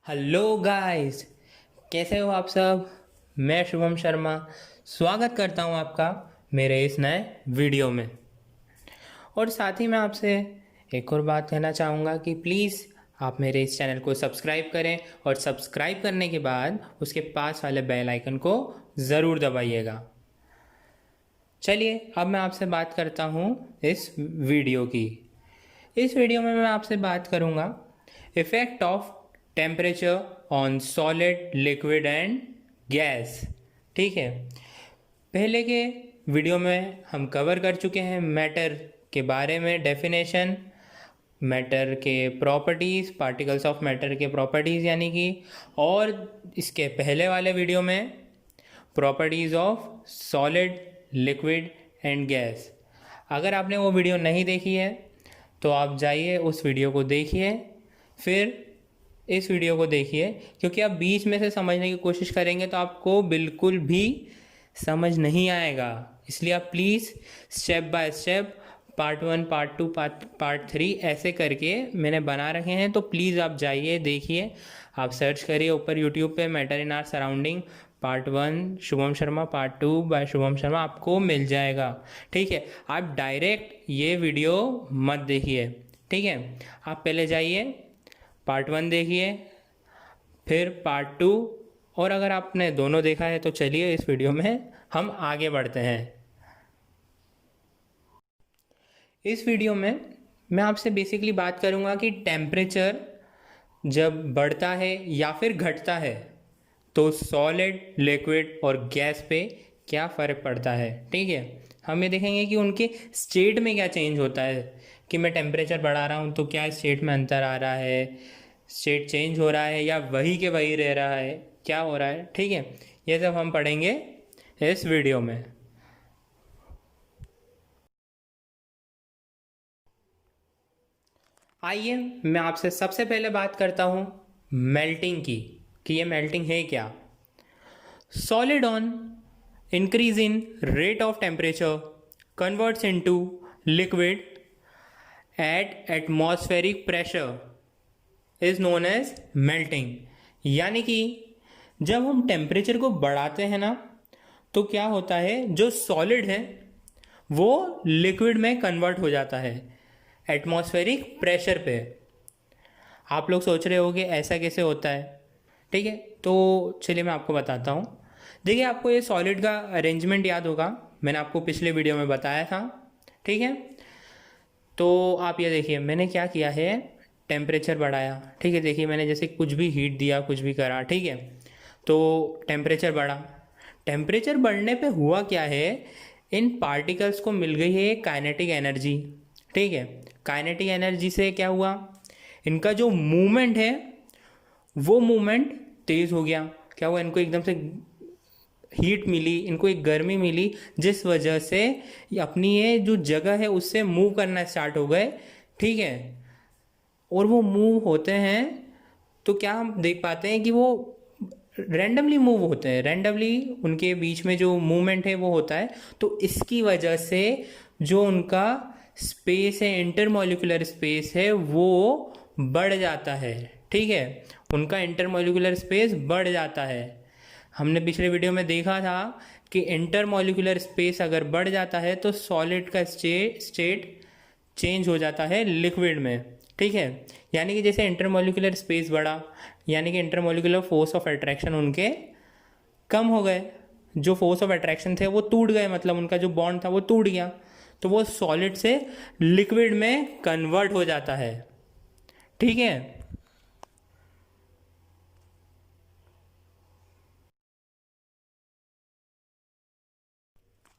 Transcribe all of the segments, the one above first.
Hello guys, कैसे हो आप सब। मैं शुभम शर्मा स्वागत करता हूं आपका मेरे इस नए वीडियो में। और साथ ही मैं आपसे एक और बात कहना चाहूँगा कि प्लीज़ आप मेरे इस चैनल को सब्सक्राइब करें और सब्सक्राइब करने के बाद उसके पास वाले बेल आइकन को ज़रूर दबाइएगा। चलिए अब मैं आपसे बात करता हूँ इस वीडियो की। इस वीडियो में मैं आपसे बात करूँगा effect of temperature on solid, liquid and gas. ठीक है, पहले के वीडियो में हम कवर कर चुके हैं मैटर के बारे में, डेफिनेशन, मैटर के प्रॉपर्टीज़, पार्टिकल्स ऑफ मैटर के प्रॉपर्टीज़ यानी कि, और इसके पहले वाले वीडियो में properties of solid, liquid and gas. अगर आपने वो वीडियो नहीं देखी है तो आप जाइए उस वीडियो को देखिए, फिर इस वीडियो को देखिए, क्योंकि आप बीच में से समझने की कोशिश करेंगे तो आपको बिल्कुल भी समझ नहीं आएगा। इसलिए आप please step by step part 1, part 2, part 3 ऐसे करके मैंने बना रखे हैं, तो प्लीज़ आप जाइए देखिए। आप सर्च करिए ऊपर यूट्यूब पे matter in our surrounding part 1 Shubham Sharma, part 2 by Shubham Sharma, आपको मिल जाएगा। ठीक है, आप डायरेक्ट ये वीडियो मत देखिए। ठीक है, आप पहले जाइए पार्ट 1 देखिए, फिर पार्ट 2, और अगर आपने दोनों देखा है तो चलिए इस वीडियो में हम आगे बढ़ते हैं। इस वीडियो में मैं आपसे बेसिकली बात करूंगा कि टेम्परेचर जब बढ़ता है या फिर घटता है तो सॉलिड, लिक्विड और गैस पे क्या फ़र्क पड़ता है। ठीक है, हम ये देखेंगे कि उनके स्टेट में क्या चेंज होता है, कि मैं टेम्परेचर बढ़ा रहा हूँ तो क्या स्टेट में अंतर आ रहा है, स्टेट चेंज हो रहा है या वही के वही रह रहा है, क्या हो रहा है। ठीक है, ये सब हम पढ़ेंगे इस वीडियो में। आइए मैं आपसे सबसे पहले बात करता हूँ मेल्टिंग की, कि ये मेल्टिंग है क्या। Solid on increase in rate of temperature converts into liquid at atmospheric pressure is known as melting। यानी कि जब हम टेम्परेचर को बढ़ाते हैं ना तो क्या होता है, जो सॉलिड है वो लिक्विड में कन्वर्ट हो जाता है एटमॉस्फेरिक प्रेशर पे। आप लोग सोच रहे होंगे ऐसा कैसे होता है। ठीक है, तो चलिए मैं आपको बताता हूँ। देखिए, आपको ये सॉलिड का अरेंजमेंट याद होगा, मैंने आपको पिछले वीडियो में बताया था। ठीक है, तो आप ये देखिए मैंने क्या किया है, टेम्परेचर बढ़ाया। ठीक है, देखिए मैंने जैसे कुछ भी हीट दिया, कुछ भी करा, ठीक है, तो टेम्परेचर बढ़ा। टेम्परेचर बढ़ने पे हुआ क्या है, इन पार्टिकल्स को मिल गई है काइनेटिक एनर्जी। ठीक है, काइनेटिक एनर्जी से क्या हुआ, इनका जो मूवमेंट है वो मूवमेंट तेज़ हो गया। क्या हुआ, इनको एकदम से हीट मिली, इनको एक गर्मी मिली, जिस वजह से अपनी ये जो जगह है उससे मूव करना स्टार्ट हो गए। ठीक है, और वो मूव होते हैं तो क्या हम देख पाते हैं कि वो रैंडमली मूव होते हैं, रैंडमली उनके बीच में जो मूवमेंट है वो होता है। तो इसकी वजह से जो उनका स्पेस है, इंटरमॉलिक्यूलर स्पेस है, वो बढ़ जाता है। ठीक है, उनका इंटरमॉलिक्यूलर स्पेस बढ़ जाता है। हमने पिछले वीडियो में देखा था कि इंटरमॉलिक्यूलर स्पेस अगर बढ़ जाता है तो सॉलिड का स्टेट चेंज हो जाता है लिक्विड में। ठीक है, यानी कि जैसे इंटरमॉलिक्यूलर स्पेस बढ़ा, यानी कि इंटरमॉलिक्यूलर फोर्स ऑफ अट्रैक्शन उनके कम हो गए, जो फोर्स ऑफ अट्रैक्शन थे वो टूट गए, मतलब उनका जो बॉन्ड था वो टूट गया, तो वो सॉलिड से लिक्विड में कन्वर्ट हो जाता है। ठीक है,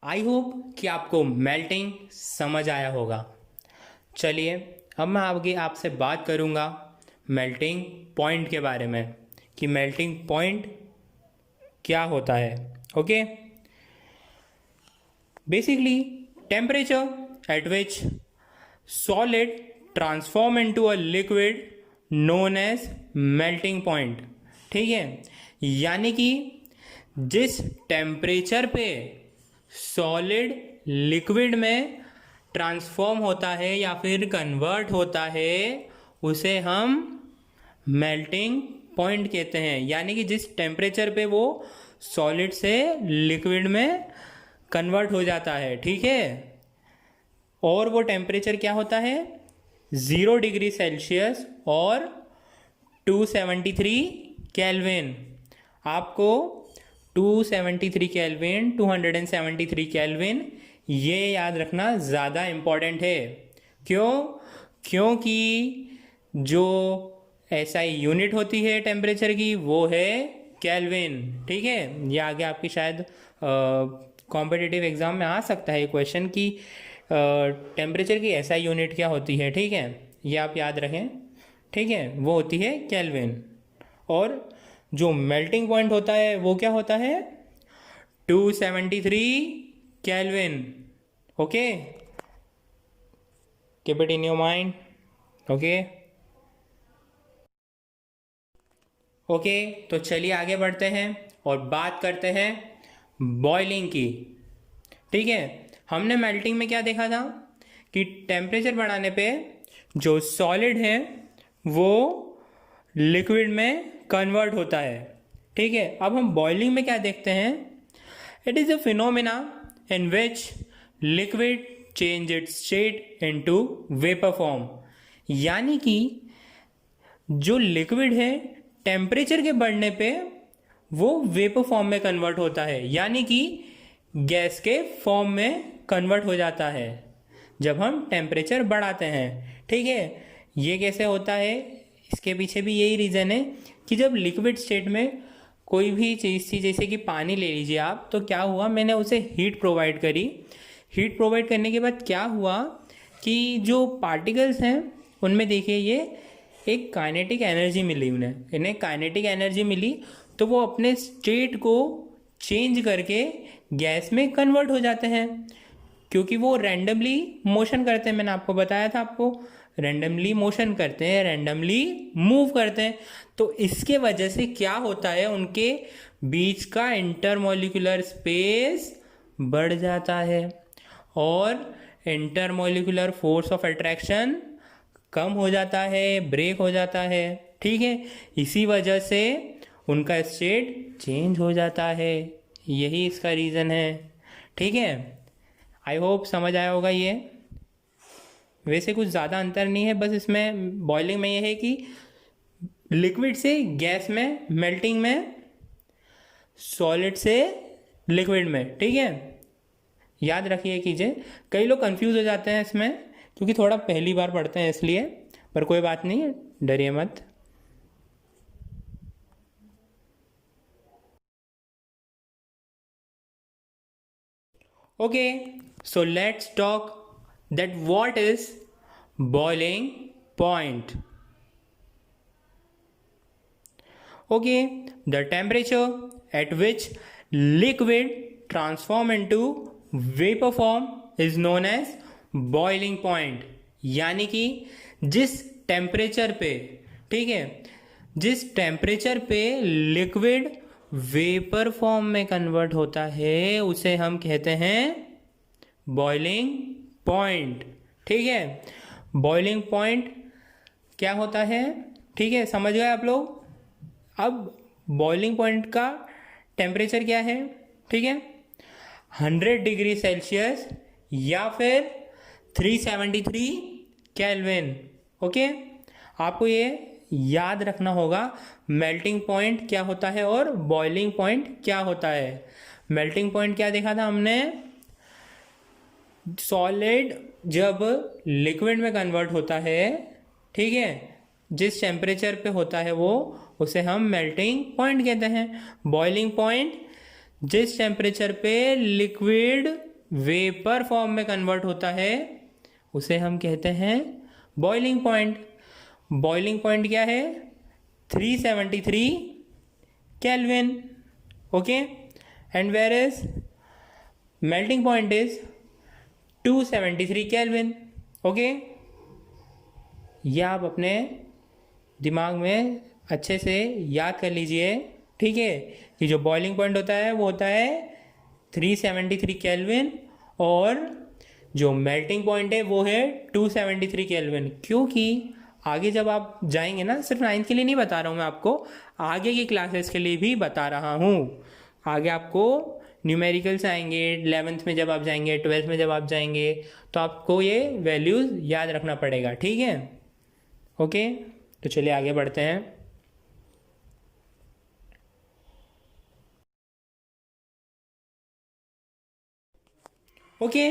आई होप कि आपको मेल्टिंग समझ आया होगा। चलिए अब मैं आगे आपसे बात करूंगा मेल्टिंग पॉइंट के बारे में, कि मेल्टिंग पॉइंट क्या होता है। Okay, basically temperature at which solid transform into a liquid known as melting point. ठीक है, यानी कि जिस टेम्परेचर पे सॉलिड लिक्विड में ट्रांसफॉर्म होता है या फिर कन्वर्ट होता है उसे हम मेल्टिंग पॉइंट कहते हैं, यानी कि जिस टेम्परेचर पे वो सॉलिड से लिक्विड में कन्वर्ट हो जाता है, ठीक है। और वो टेम्परेचर क्या होता है, 0 डिग्री सेल्सियस और 273 केल्विन। आपको 273 केल्विन, 273 केल्विन ये याद रखना ज़्यादा इम्पॉर्टेंट है। क्यों? क्योंकि जो एसआई यूनिट होती है टेम्परेचर की वो है केल्विन, ठीक है। ये आगे आपकी शायद कॉम्पिटिटिव एग्जाम में आ सकता है क्वेश्चन की टेम्परेचर की एसआई यूनिट क्या होती है, ठीक है। ये आप याद रखें, ठीक है। वो होती है केल्विन। और जो मेल्टिंग पॉइंट होता है वो क्या होता है, 273 kelvin. Okay, keep it in your mind. Okay, तो चलिए आगे बढ़ते हैं और बात करते हैं बॉइलिंग की, ठीक है। हमने मेल्टिंग में क्या देखा था कि टेम्परेचर बढ़ाने पे जो सॉलिड है वो लिक्विड में कन्वर्ट होता है, ठीक है। अब हम बॉइलिंग में क्या देखते हैं, it is a phenomena in which liquid change it's state into vapour form. यानी कि जो लिक्विड है टेम्परेचर के बढ़ने पे वो वेपर फॉर्म में कन्वर्ट होता है, यानी कि गैस के फॉर्म में कन्वर्ट हो जाता है जब हम टेम्परेचर बढ़ाते हैं, ठीक है। ये कैसे होता है, इसके पीछे भी यही रीज़न है कि जब लिक्विड स्टेट में कोई भी चीज़ थी, जैसे कि पानी ले लीजिए आप, तो क्या हुआ, मैंने उसे हीट प्रोवाइड करी। हीट प्रोवाइड करने के बाद क्या हुआ कि जो पार्टिकल्स हैं उनमें देखिए ये एक काइनेटिक एनर्जी मिली, इन्हें काइनेटिक एनर्जी मिली, तो वो अपने स्टेट को चेंज करके गैस में कन्वर्ट हो जाते हैं, क्योंकि वो रैंडमली मोशन करते हैं। मैंने आपको बताया था, आपको रैंडमली मोशन करते हैं, रैंडमली मूव करते हैं। तो इसके वजह से क्या होता है, उनके बीच का इंटरमॉलिक्यूलर स्पेस बढ़ जाता है और इंटरमॉलिक्यूलर फोर्स ऑफ अट्रैक्शन कम हो जाता है, ब्रेक हो जाता है, ठीक है। इसी वजह से उनका स्टेट चेंज हो जाता है, यही इसका रीज़न है, ठीक है। आई होप समझ आया होगा ये। वैसे कुछ ज़्यादा अंतर नहीं है, बस इसमें बॉइलिंग में ये है कि लिक्विड से गैस में, मेल्टिंग में सॉलिड से लिक्विड में, ठीक है। याद रखिए कीजिए, कई लोग कंफ्यूज हो जाते हैं इसमें, क्योंकि थोड़ा पहली बार पढ़ते हैं इसलिए, पर कोई बात नहीं है, डरिए मत। Okay, so let's talk that what is boiling point. Okay, the temperature at which liquid transform into vapor form is known as boiling point. यानी कि जिस टेम्परेचर पे, ठीक है, जिस टेम्परेचर पे लिक्विड वेपर फॉर्म में कन्वर्ट होता है उसे हम कहते हैं बॉइलिंग पॉइंट, ठीक है। बॉइलिंग पॉइंट क्या होता है, ठीक है, समझ गए आप लोग। अब बॉइलिंग पॉइंट का टेम्परेचर क्या है, ठीक है, 100 डिग्री सेल्सियस या फिर 373 केल्विन। ओके, आपको ये याद रखना होगा मेल्टिंग पॉइंट क्या होता है और बॉइलिंग पॉइंट क्या होता है। मेल्टिंग पॉइंट क्या देखा था हमने, सॉलिड जब लिक्विड में कन्वर्ट होता है, ठीक है, जिस टेम्परेचर पे होता है वो, उसे हम मेल्टिंग पॉइंट कहते हैं। बॉइलिंग पॉइंट जिस टेम्परेचर पे लिक्विड वेपर फॉर्म में कन्वर्ट होता है उसे हम कहते हैं बॉइलिंग पॉइंट। बॉइलिंग पॉइंट क्या है, 373 kelvin. Okay, and where is melting point is 273 kelvin. Okay, यह आप अपने दिमाग में अच्छे से याद कर लीजिए, ठीक है, कि जो बॉइलिंग पॉइंट होता है वो होता है 373 केल्विन और जो मेल्टिंग पॉइंट है वो है 273 केल्विन। क्योंकि आगे जब आप जाएंगे ना, सिर्फ 9th के लिए नहीं बता रहा हूँ मैं आपको, आगे की क्लासेस के लिए भी बता रहा हूँ। आगे आपको न्यूमेरिकल्स आएंगे 11th में, जब आप जाएंगे 12th में जब आप जाएंगे, तो आपको ये वैल्यूज़ याद रखना पड़ेगा, ठीक है। ओके, तो चलिए आगे बढ़ते हैं। Okay,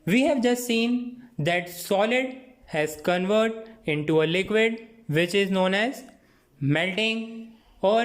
we have just seen that solid has converted into a liquid which is known as melting, or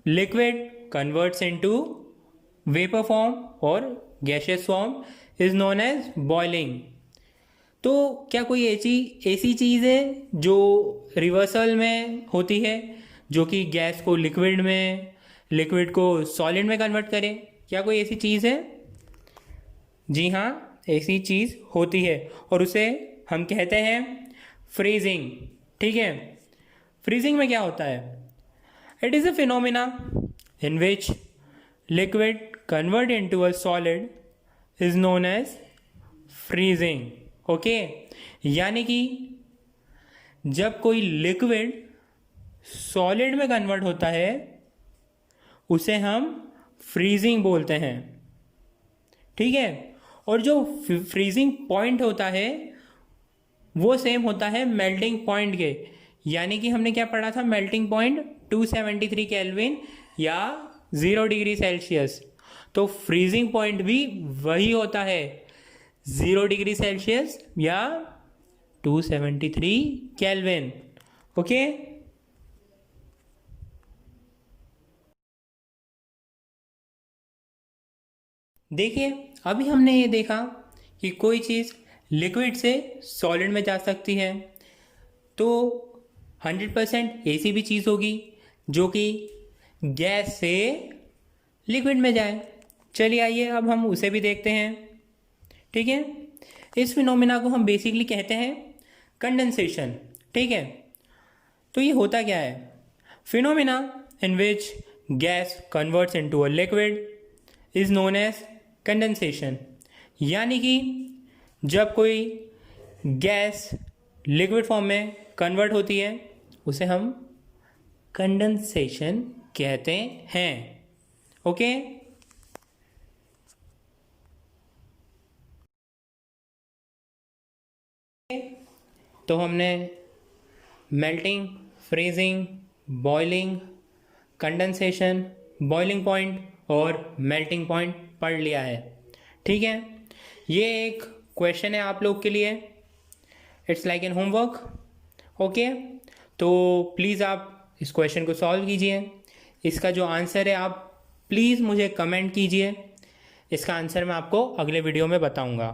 liquid converts into vapor form or gaseous form is known as boiling। तो क्या कोई ऐसी चीज़ है जो रिवर्सल में होती है, जो कि गैस को लिक्विड में, लिक्विड को सॉलिड में कन्वर्ट करे? क्या कोई ऐसी चीज़ है? जी हाँ, ऐसी चीज़ होती है और उसे हम कहते हैं फ्रीजिंग, ठीक है। फ्रीजिंग में क्या होता है? It is a phenomena in which liquid convert into a solid is known as freezing. Okay, यानी कि जब कोई लिक्विड सॉलिड में कन्वर्ट होता है उसे हम फ्रीजिंग बोलते हैं, ठीक है। और जो फ्रीजिंग पॉइंट होता है वो सेम होता है मेल्टिंग पॉइंट के, यानी कि हमने क्या पढ़ा था? मेल्टिंग पॉइंट 273 केल्विन या 0 डिग्री सेल्सियस। तो फ्रीजिंग पॉइंट भी वही होता है, 0 डिग्री सेल्सियस या 273 केल्विन। ओके, देखिए अभी हमने ये देखा कि कोई चीज़ लिक्विड से सॉलिड में जा सकती है, तो 100% ऐसी भी चीज़ होगी जो कि गैस से लिक्विड में जाए। चलिए आइए अब हम उसे भी देखते हैं, ठीक है। इस फिनोमिना को हम बेसिकली कहते हैं कंडेंसेशन, ठीक है। तो ये होता क्या है? Phenomena in which gas converts into a liquid is known as condensation, यानी कि जब कोई गैस लिक्विड फॉर्म में कन्वर्ट होती है उसे हम कंडेंसेशन कहते हैं। ओके, तो हमने melting, freezing, boiling, condensation, boiling point और मेल्टिंग पॉइंट पढ़ लिया है, ठीक है। ये एक क्वेश्चन है आप लोग के लिए, it's like an homework. Okay, तो प्लीज़ आप इस क्वेश्चन को सॉल्व कीजिए। इसका जो आंसर है आप प्लीज़ मुझे कमेंट कीजिए, इसका आंसर मैं आपको अगले वीडियो में बताऊंगा।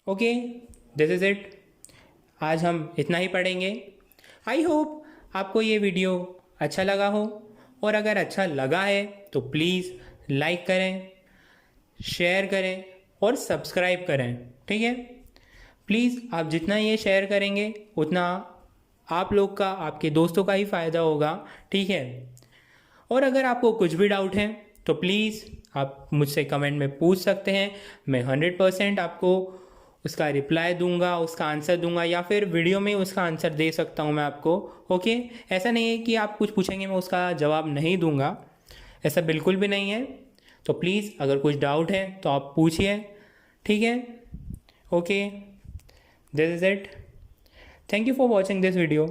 Okay, this is it. आज हम इतना ही पढ़ेंगे। आई होप आपको ये वीडियो अच्छा लगा हो, और अगर अच्छा लगा है तो प्लीज़ लाइक करें, शेयर करें और सब्सक्राइब करें, ठीक है। प्लीज़ आप जितना ये शेयर करेंगे उतना आप लोग का, आपके दोस्तों का ही फ़ायदा होगा, ठीक है। और अगर आपको कुछ भी डाउट है तो प्लीज़ आप मुझसे कमेंट में पूछ सकते हैं। मैं 100% आपको उसका रिप्लाई दूंगा, उसका आंसर दूंगा, या फिर वीडियो में उसका आंसर दे सकता हूं मैं आपको। ओके, ऐसा नहीं है कि आप कुछ पूछेंगे मैं उसका जवाब नहीं दूंगा, ऐसा बिल्कुल भी नहीं है। तो प्लीज़ अगर कुछ डाउट है तो आप पूछिए, ठीक है। Okay, this is it. Thank you for watching this video.